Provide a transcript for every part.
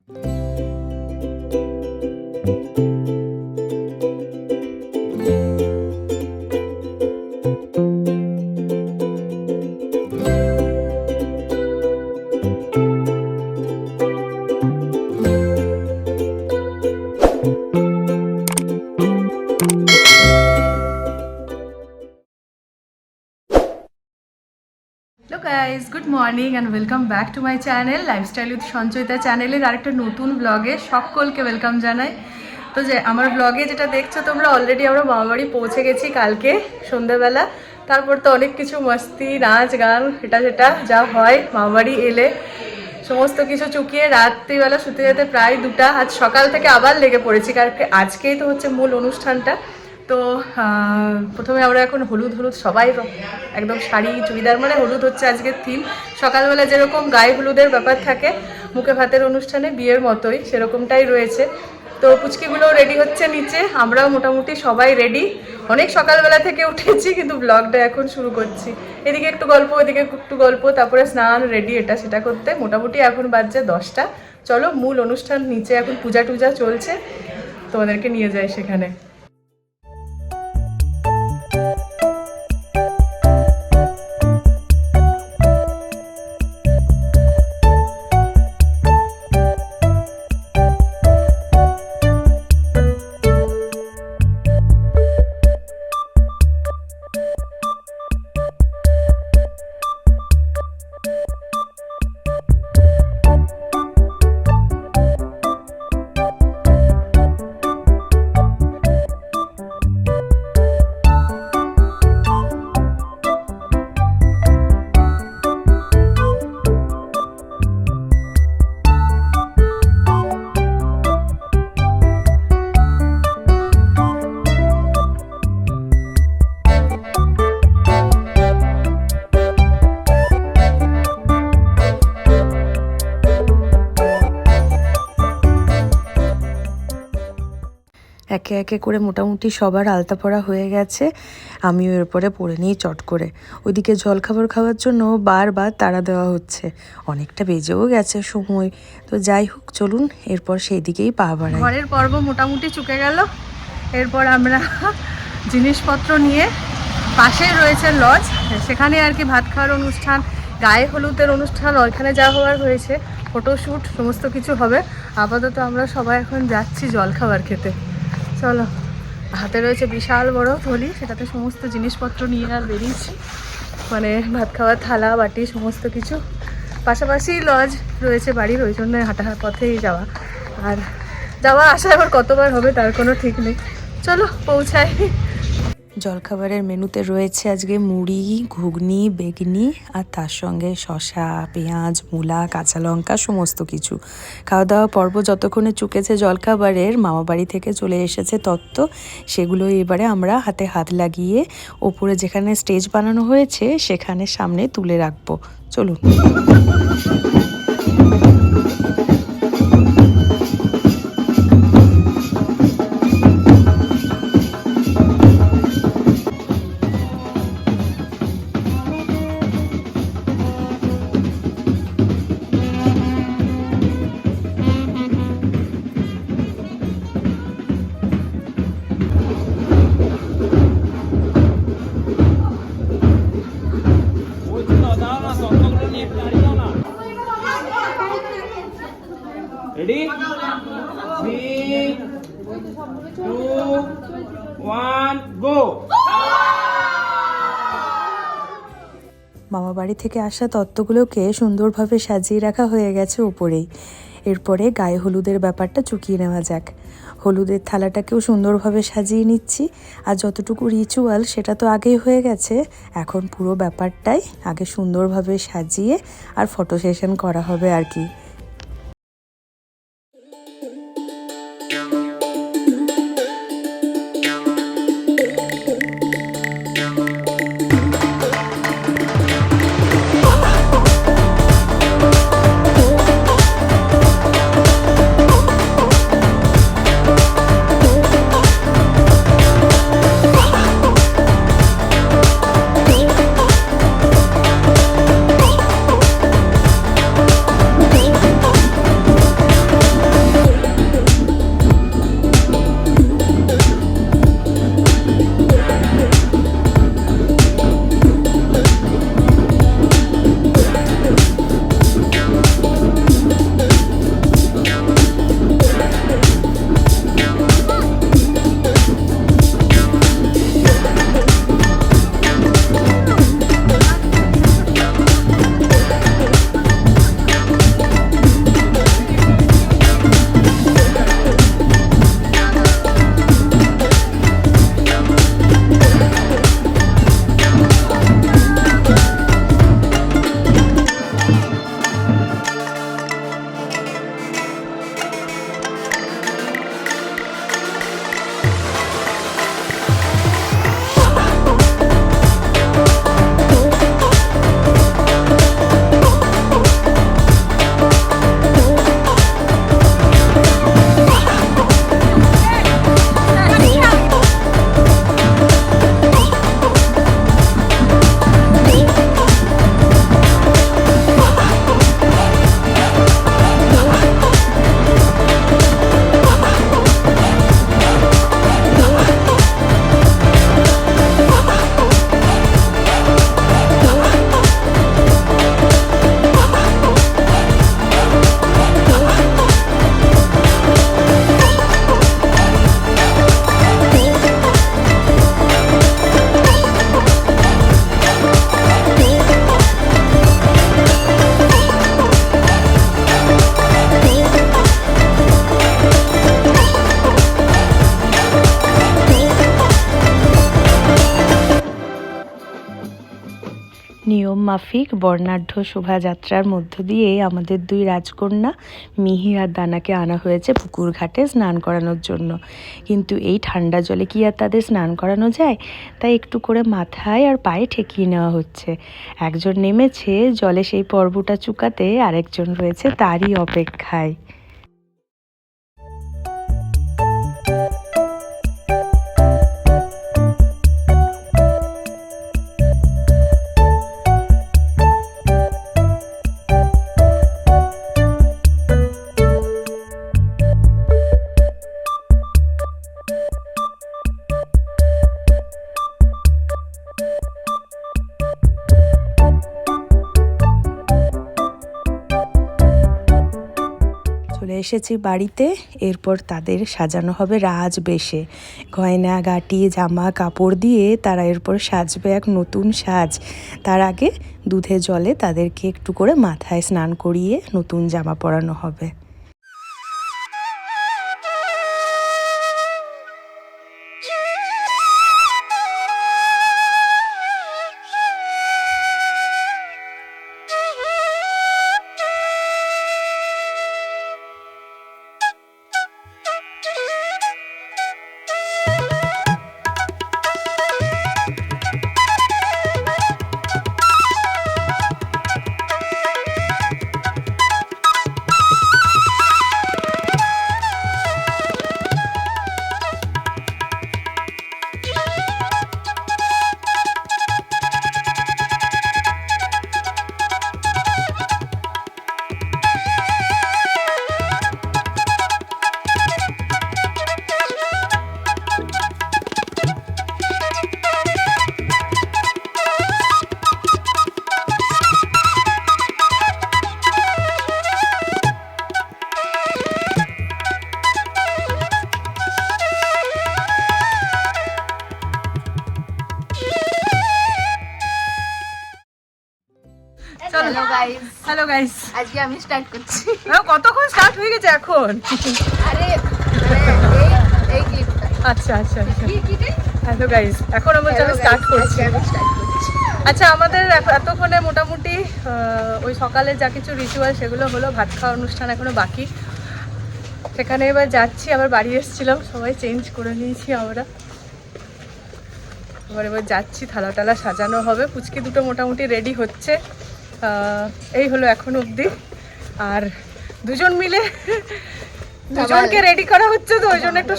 Hello guys, good morning and welcome back to my channel Lifestyle with Sanchoita চ্যানেলের আরেকটা নতুন ব্লগে সকলকে ওয়েলকাম জানাই। তো যে আমার ব্লগে যেটা দেখছো তোমরা অলরেডি আমরা মামাবাড়ি পৌঁছে গেছি কালকে সন্ধ্যাবেলা। তারপর তো অনেক কিছু মস্তি নাচ গান এটা সেটা যা হয় মামাবাড়ি এলে, সমস্ত কিছু চুকিয়ে রাত্রিবেলা শুতে যেতে প্রায় 2টা। আজ সকাল থেকে আবার লেগে পড়েছি কারণ আজকেই তো হচ্ছে মূল অনুষ্ঠানটা। তো প্রথমে আমরা এখন হলুদ সবাই একদম শাড়ি চুড়িদার, মানে হলুদ হচ্ছে আজকের থিম। সকালবেলা যেরকম গায়ে হলুদের ব্যাপার থাকে মুখে ভাতের অনুষ্ঠানে বিয়ের মতোই সেরকমটাই রয়েছে। তো পুচকিগুলোও রেডি হচ্ছে নিচে, আমরাও মোটামুটি সবাই রেডি। অনেক সকালবেলা থেকে উঠেছি কিন্তু ব্লগটা এখন শুরু করছি। এদিকে একটু গল্প ওইদিকে একটু গল্প, তারপরে স্নান রেডি এটা সেটা করতে মোটামুটি এখন বাজছে 10টা। চলো মূল অনুষ্ঠান নিচে এখন পূজা টুজা চলছে, তোমাদেরকে নিয়ে যাই সেখানে। একে একে করে মোটামুটি সবার আলতা পড়া হয়ে গেছে, আমিও এরপরে পরে নিই চট করে। ওইদিকে জলখাবার খাওয়ার জন্য বারবার তাড়া দেওয়া হচ্ছে, অনেকটা বেজেও গেছে সময়। তো যাই হোক চলুন এরপর সেই দিকেই পা বাড়াই। ঘরের পর্ব মোটামুটি চুকে গেল। এরপর আমরা জিনিসপত্র নিয়ে পাশেই রয়েছে লজ, সেখানে আর কি ভাত খাওয়ার অনুষ্ঠান, গায়ে হলুদের অনুষ্ঠান ওইখানে যা হওয়ার হয়েছে, ফটোশ্যুট সমস্ত কিছু হবে। আপাতত আমরা সবাই এখন যাচ্ছি জলখাবার খেতে। চলো, হাতে রয়েছে বিশাল বড় থলি, সেটাতে সমস্ত জিনিসপত্র নিয়ে আর বেরিয়েছি, মানে ভাত খাওয়ার থালা বাটি সমস্ত কিছু। পাশাপাশি লজ রয়েছে বাড়ির, ওই জন্য হাঁটা পথেই যাওয়া, আর যাওয়া আসা এবার কতবার হবে তার কোনো ঠিক নেই। চলো পৌঁছাই। জলখাবারের মেনুতে রয়েছে আজকে মুড়ি, ঘুগনি, বেগনি আর তার সঙ্গে শসা, পেঁয়াজ, মূলা, কাঁচা লঙ্কা সমস্ত কিছু। খাওয়া দাওয়া পর্ব যতক্ষণে চুকেছে জলখাবারের, মামাবাড়ি থেকে চলে এসেছে তত্ত্ব, সেগুলো এবারে আমরা হাতে হাত লাগিয়ে ওপরে যেখানে স্টেজ বানানো হয়েছে সেখানে সামনে তুলে রাখবো। চলুন। Ready? 3, 2, 1, go! মামা বাড়ি থেকে আসা তত্ত্বগুলোকে সুন্দরভাবে সাজিয়ে রাখা হয়ে গেছে উপরেই। এরপরে গায়ে হলুদের ব্যাপারটা চুকিয়ে নেওয়া যাক। হলুদের থালাটাকেও সুন্দরভাবে সাজিয়ে নিচ্ছি, আর যতটুকু রিচুয়াল সেটা তো আগেই হয়ে গেছে, এখন পুরো ব্যাপারটাই আগে সুন্দরভাবে সাজিয়ে আর ফটো সেশন করা হবে আর কি। নিয়ম মাফিক বর্ণাঢ্য শোভাযাত্রার মধ্য দিয়ে আমাদের দুই রাজকন্যা মিহি আর দানাকে আনা হয়েছে পুকুর ঘাটে স্নান করানোর জন্য। কিন্তু এই ঠান্ডা জলে কি আর তাদের স্নান করানো যায়, তাই একটু করে মাথায় আর পায়ে ঠেকিয়ে নেওয়া হচ্ছে। একজন নেমেছে জলে সেই পর্বটা চুকাতে, আরেকজন রয়েছে তারই অপেক্ষায়। চলে এসেছি বাড়িতে। এরপর তাদের সাজানো হবে রাজবেশে। গয়না গাটি জামা কাপড় দিয়ে তারা এরপর সাজবে এক নতুন সাজ। তার আগে দুধে জলে তাদেরকে একটু করে মাথায় স্নান করিয়ে নতুন জামা পরানো হবে। হ্যালো গাইস, আজকে আমি স্টার্ট করছি। কতক্ষণ স্টার্ট হয়ে গেছে এখন? আরে এই ক্লিপটা। আচ্ছা আচ্ছা আচ্ছা। হ্যালো গাইস, এখন আমরা স্টার্ট করছি। আচ্ছা, আমাদের এতক্ষণে মোটামুটি ওই সকালে যা কিছু রিচুয়াল সেগুলো হলো। ভাত খাওয়া অনুষ্ঠান এখনো বাকি। সেখানে এবার যাচ্ছি। আবার বাড়ি এসেছিলাম, সবাই চেঞ্জ করে নিয়েছি আমরা। এবার যাচ্ছি, থালা টালা সাজানো হবে। পুচকি দুটো মোটামুটি রেডি হচ্ছে। এই হলো এখন অবধি। আর দুজন মিলে দুজনকে রেডি করা হচ্ছে, তো ওই জন্য একটু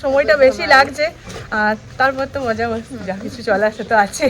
সময়টা বেশি লাগছে। আর তারপর তো মজা মস্তি যা কিছু চলে আসে তো আছে।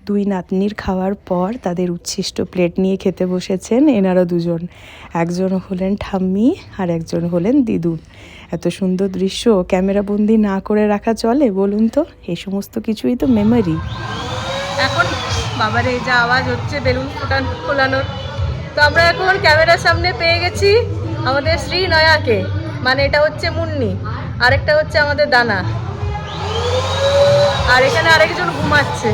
দুই নাতনির খাওয়ার পর তাদের উচ্ছিষ্ট প্লেট নিয়ে খেতে বসেছেন এনারা দুজন। একজন হলেন ঠাম্মি আর একজন হলেন দিদুন। এত সুন্দর দৃশ্য ক্যামেরাবন্দি না করে রাখা চলে বলুন তো? এই সমস্ত কিছুই তো মেমোরি। এখন বাবারে যা আওয়াজ হচ্ছে বেলুন ফোলানোর। তো আমরা এখন ক্যামেরার সামনে পেয়ে গেছি আমাদের শ্রীনয়াকে, মানে এটা হচ্ছে মুন্নি, আরেকটা হচ্ছে আমাদের দানা, আর এখানে আরেকজন ঘুমাচ্ছে,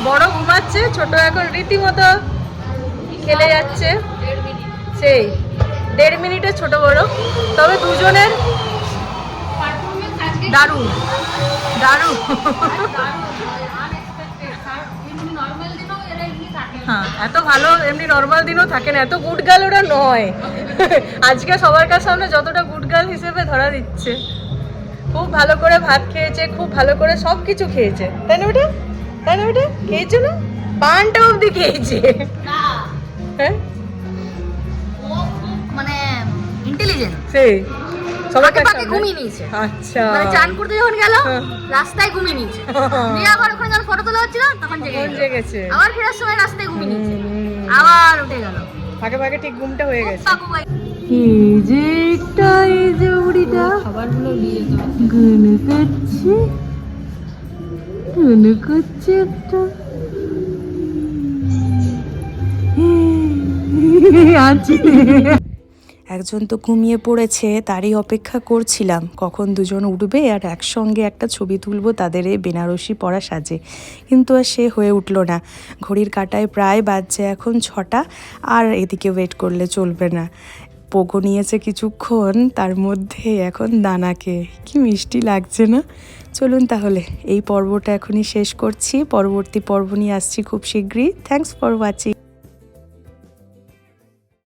বড় ঘুমাচ্ছে, ছোট এখন রীতিমতো খেলে যাচ্ছে। সেই 1.5 মিনিটের ছোট বড়, তবে দুজনের দারুণ দারুণ। হ্যাঁ, এত ভালো এমনি নর্মাল দিনও থাকে না, এত গুড গার্ল ওরা নয়। আজকে সবার কাছে সামনে যতটা গুড গার্ল হিসেবে ধরা দিচ্ছে। খুব ভালো করে ভাত খেয়েছে, খুব ভালো করে সব কিছু খেয়েছে, তাই না বেটা? তাই না বেটা? খেয়েছো না? পানটা অবধি খেয়েছে। হ্যাঁ, মানে ইন্টেলিজেন্ট। সেই সবার পাকে কাছে পাকে ঘুমিয়ে নিয়েছে। আচ্ছা, মানে চান করতে যখন গেল হ্যাঁ। রাস্তায় ঘুমিয়ে নিয়েছে, দিয়ে আবার ওখানে যখন ফটো তোলা হচ্ছিল তখন জেগে কোন গেছে। জেগেছে? আবার ফেরার সময় রাস্তায় ঘুমিয়ে নিয়েছে, হুম। আবার উঠে গেল। ফাঁকে ফাঁকে ঠিক ঘুমটা হয়ে গেছে। কাকু ভাই এই যে একটা, এই যে বুড়িটা খাবারগুলো নিয়ে যেতে গুনু করছে, গুনু করছে একটা। একজন তো ঘুমিয়ে পড়েছে, তারই অপেক্ষা করছিলাম কখন দুজন উঠবে আর একসঙ্গে একটা ছবি তুলবো তাদের এই বেনারসি পরা সাজে, কিন্তু আর সে হয়ে উঠলো না। ঘড়ির কাঁটায় প্রায় বাজছে এখন 6টা, আর এদিকে ওয়েট করলে চলবে না। পোগো নিয়েছে কিছুক্ষণ, তার মধ্যে এখন দানাকে কি মিষ্টি লাগছে না। চলুন তাহলে এই পর্বটা এখনই শেষ করছি, পরবর্তী পর্ব নিয়ে আসছি খুব শীঘ্রই। Thanks for watching.